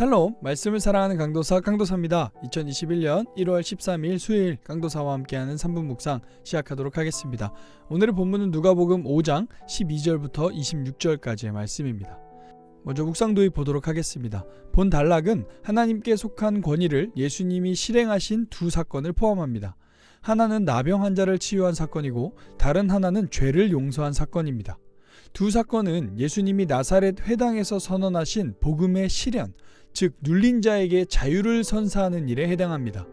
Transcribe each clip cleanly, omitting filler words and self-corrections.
샬롬, 말씀을 사랑하는 강도사입니다. 2021년 1월 13일 수요일 강도사와 함께하는 3분 묵상 시작하도록 하겠습니다. 오늘의 본문은 누가복음 5장 12절부터 26절까지의 말씀입니다. 먼저 묵상 도입 보도록 하겠습니다. 본 단락은 하나님께 속한 권위를 예수님이 실행하신 두 사건을 포함합니다. 하나는 나병 환자를 치유한 사건이고 다른 하나는 죄를 용서한 사건입니다. 두 사건은 예수님이 나사렛 회당에서 선언하신 복음의 실현, 즉 눌린 자에게 자유를 선사하는 일에 해당합니다.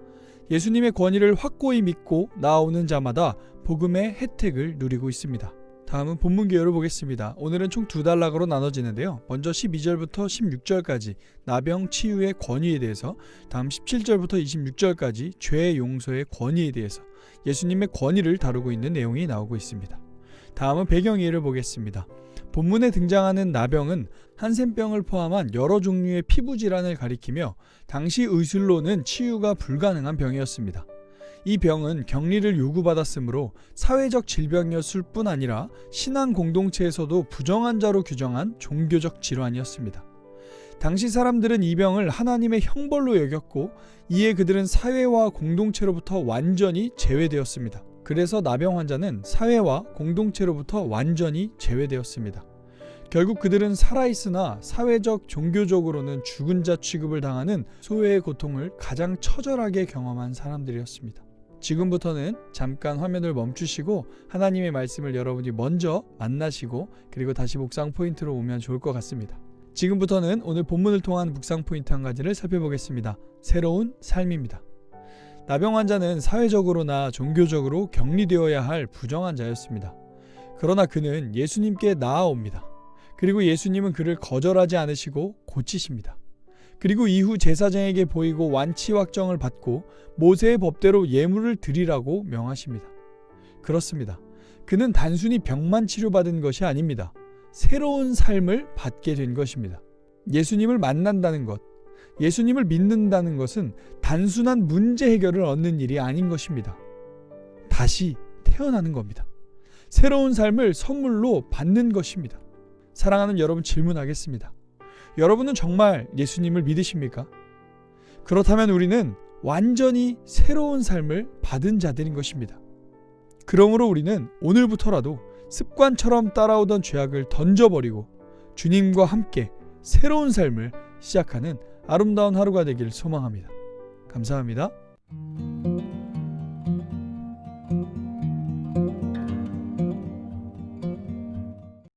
예수님의 권위를 확고히 믿고 나아오는 자마다 복음의 혜택을 누리고 있습니다. 다음은 본문 개요를 보겠습니다. 오늘은 총 두 단락으로 나눠지는데요. 먼저 12절부터 16절까지 나병 치유의 권위에 대해서, 다음 17절부터 26절까지 죄 용서의 권위에 대해서 예수님의 권위를 다루고 있는 내용이 나오고 있습니다. 다음은 배경 이해를 보겠습니다. 본문에 등장하는 나병은 한센병을 포함한 여러 종류의 피부 질환을 가리키며 당시 의술로는 치유가 불가능한 병이었습니다. 이 병은 격리를 요구받았으므로 사회적 질병이었을 뿐 아니라 신앙 공동체에서도 부정환자로 규정한 종교적 질환이었습니다. 당시 사람들은 이 병을 하나님의 형벌로 여겼고 이에 그들은 사회와 공동체로부터 완전히 제외되었습니다. 그래서 나병 환자는 사회와 공동체로부터 완전히 제외되었습니다. 결국 그들은 살아있으나 사회적, 종교적으로는 죽은 자 취급을 당하는 소외의 고통을 가장 처절하게 경험한 사람들이었습니다. 지금부터는 잠깐 화면을 멈추시고 하나님의 말씀을 여러분이 먼저 만나시고 그리고 다시 묵상 포인트로 오면 좋을 것 같습니다. 지금부터는 오늘 본문을 통한 묵상 포인트 한 가지를 살펴보겠습니다. 새로운 삶입니다. 나병 환자는 사회적으로나 종교적으로 격리되어야 할 부정한 자였습니다. 그러나 그는 예수님께 나아옵니다. 그리고 예수님은 그를 거절하지 않으시고 고치십니다. 그리고 이후 제사장에게 보이고 완치 확정을 받고 모세의 법대로 예물을 드리라고 명하십니다. 그렇습니다. 그는 단순히 병만 치료받은 것이 아닙니다. 새로운 삶을 받게 된 것입니다. 예수님을 만난다는 것, 예수님을 믿는다는 것은 단순한 문제 해결을 얻는 일이 아닌 것입니다. 다시 태어나는 겁니다. 새로운 삶을 선물로 받는 것입니다. 사랑하는 여러분, 질문하겠습니다. 여러분은 정말 예수님을 믿으십니까? 그렇다면 우리는 완전히 새로운 삶을 받은 자들인 것입니다. 그러므로 우리는 오늘부터라도 습관처럼 따라오던 죄악을 던져버리고 주님과 함께 새로운 삶을 시작하는 아름다운 하루가 되길 소망합니다. 감사합니다.